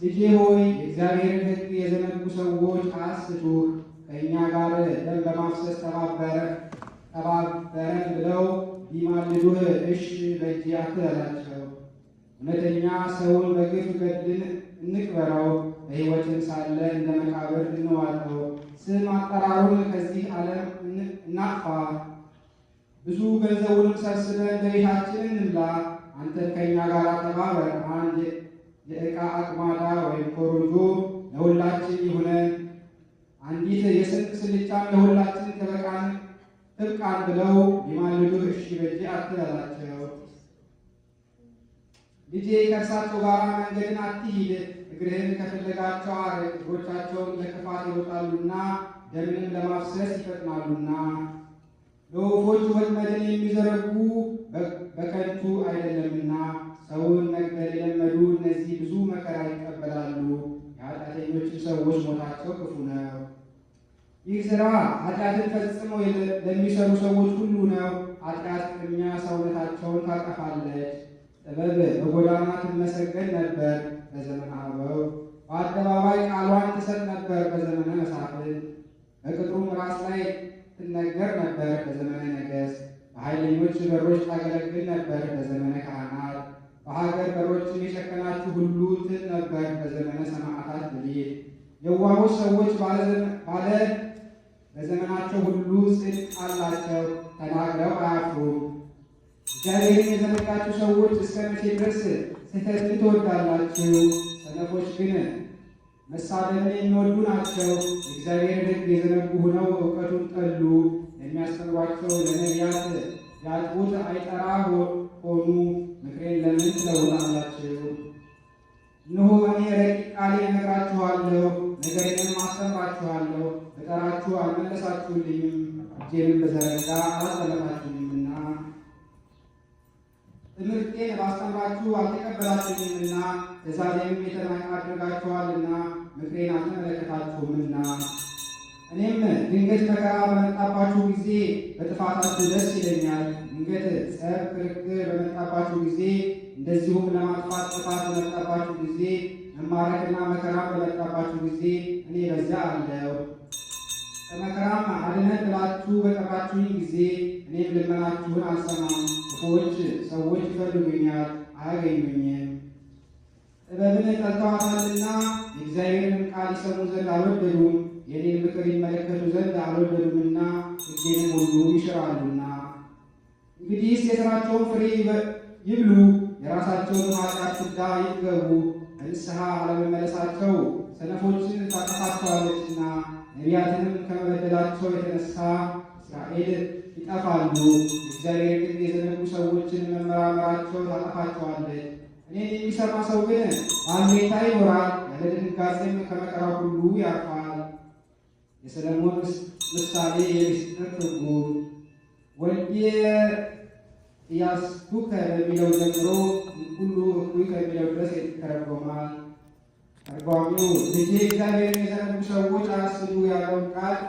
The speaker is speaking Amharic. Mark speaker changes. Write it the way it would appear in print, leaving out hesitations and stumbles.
Speaker 1: ልጄ ሆይ የእግዚአብሔርን ሕግ የዘነጉ ሰዎች አያስቱህ። ከእኛ ጋር ደም በማፍሰስ ተባበረን ብለው ቢማልዱህ እሺ በእጅ አትበላቸው። እውነተኛ ሰውን በግፍ ገድልን እንቅበረው፣ በሕይወትም ሳለ እንደ መቃብር እንዋጠው። ስም አጠራሩን ከዚህ ዓለም እናጥፋ። ብዙ ገንዘቡንም ሰብስበን በቤታችን እንብላ። አንተም ከእኛ ጋር ተባበር። አንድ የዕቃ አቅማዳ ወይም ኮረጆ ለሁላችን ይሁነን፣ አንዲት የስንቅ ስልቻም ለሁላችን ትብቃን ብለው ቢማልዱህ እሺ በእጅ አትበላቸው። ልጄ ከእርሳቸው ጋር መንገድን አትሂድ፣ እግርህን ከፈለጋቸው አርቅ። እግሮቻቸውን ለክፋት ይሮጣሉና ደምንም ለማፍሰስ ይፈጥናሉና። ለወፎች ወጥመድን የሚዘረጉ በከንቱ አይደለምና ሰውን መግደል የለመዱ እነዚህ ብዙ መከራ ይቀበላሉ። የኃጢአተኞችም ሰዎች ሞታቸው ክፉ ነው። ይህ ሥራ ኃጢአትን ፈጽመው ለሚሰሩ ሰዎች ሁሉ ነው። ኃጢአት ቅሚያ ሰውነታቸውን ታጠፋለች። ጥበብ በጎዳና ትመሰገን ነበር በዘመነ አበው፣ በአደባባይ ቃሏን ትሰጥ ነበር በዘመነ መሳፍንት። በቅጥሩም ራስ ላይ ትነገር ነበር በዘመነ ነገሥት። በኃይለኞች በሮች ታገለግል ነበር በዘመነ ካህናት። በሀገር በሮችም የጨከናችሁ ሁሉ ትል ነበር በዘመነ ሰማዕታት ብሊት። የዋሆች ሰዎች በዘመናቸው ሁሉ ጽድቅ አላቸው፣ ተናግረው አያፍሩም። እግዚአብሔርን የዘነጋችሁ ሰዎች እስከ መቼ ድረስ ስህተትን ትወዳላችሁ? ሰነፎች ግን መሳደብን የሚወዱ ናቸው። የእግዚአብሔር ሕግ የዘነጉ ሆነው እውቀቱን ጠሉ። የሚያስተምሯቸው ለነቢያት ያጥቡት አይጠራ ሆኑ። ምክሬን ለምን ትለውጣላችሁ? እነሆ እኔ ረቂቅ ቃሌን እነግራችኋለሁ፣ ነገሬንም አስተምራችኋለሁ። ብጠራችሁ አልመለሳችሁልኝም፣ እጄንም ብዘረጋ አላስጠለቃችሁኝምና። ትምህርቴን ባስተምራችሁ አልተቀበላችሁኝምና፣ ትእዛዜንም የተናቀ አድርጋችኋልና፣ ምክሬን አልተመለከታችሁምና። እኔም ድንገት መከራ በመጣባችሁ ጊዜ በጥፋታችሁ ደስ ይለኛል። ድንገት ጸብ፣ ክርክር በመጣባችሁ ጊዜ፣ እንደዚሁም ለማጥፋት ጥፋት በመጣባችሁ ጊዜ፣ መማረክና መከራ በመጣባችሁ ጊዜ እኔ በዚያ አለሁ። ከመከራም አድነን ብላችሁ በጠራችሁኝ ጊዜ እኔም ልመናችሁን አልሰማም። ክፉዎች ሰዎች ይፈልጉኛል አያገኙኝም። ጥበብን ጠልተዋታልና የእግዚአብሔርን ቃል ይሰሙ ዘንድ አልወደዱም። የኔን ምክር ይመለከቱ ዘንድ አልወደዱምና ሕጌንም ሁሉ ይሽራሉና። እንግዲህስ የሥራቸውን ፍሬ ይብሉ፣ የራሳቸውን ኃጢአት ፍዳ ይጥገቡ። በንስሐ አለመመለሳቸው ሰነፎችን ታጠፋቸዋለችና፣ ነቢያትንም ከመበደላቸው የተነሳ እስራኤል ይጠፋሉ። የእግዚአብሔር ሕግ የዘነጉ ሰዎችን መመራመራቸው ታጠፋቸዋለች። እኔን የሚሰማ ሰው ግን በአምኔታ ይኖራል፣ ያለ ድንጋጼም ከመከራው ሁሉ ያርፋል። የሰለሞን ምሳሌ የምስጢር ትርጉም ወልድየ ኢያስቱከ በሚለው ጀምሮ ሁሉ እኩይ ከሚለው ድረስ ይተረጎማል። ተርጓሚው ልጄ እግዚአብሔርን የዘነጉ ሰዎች አያስቡ ያለውን ቃል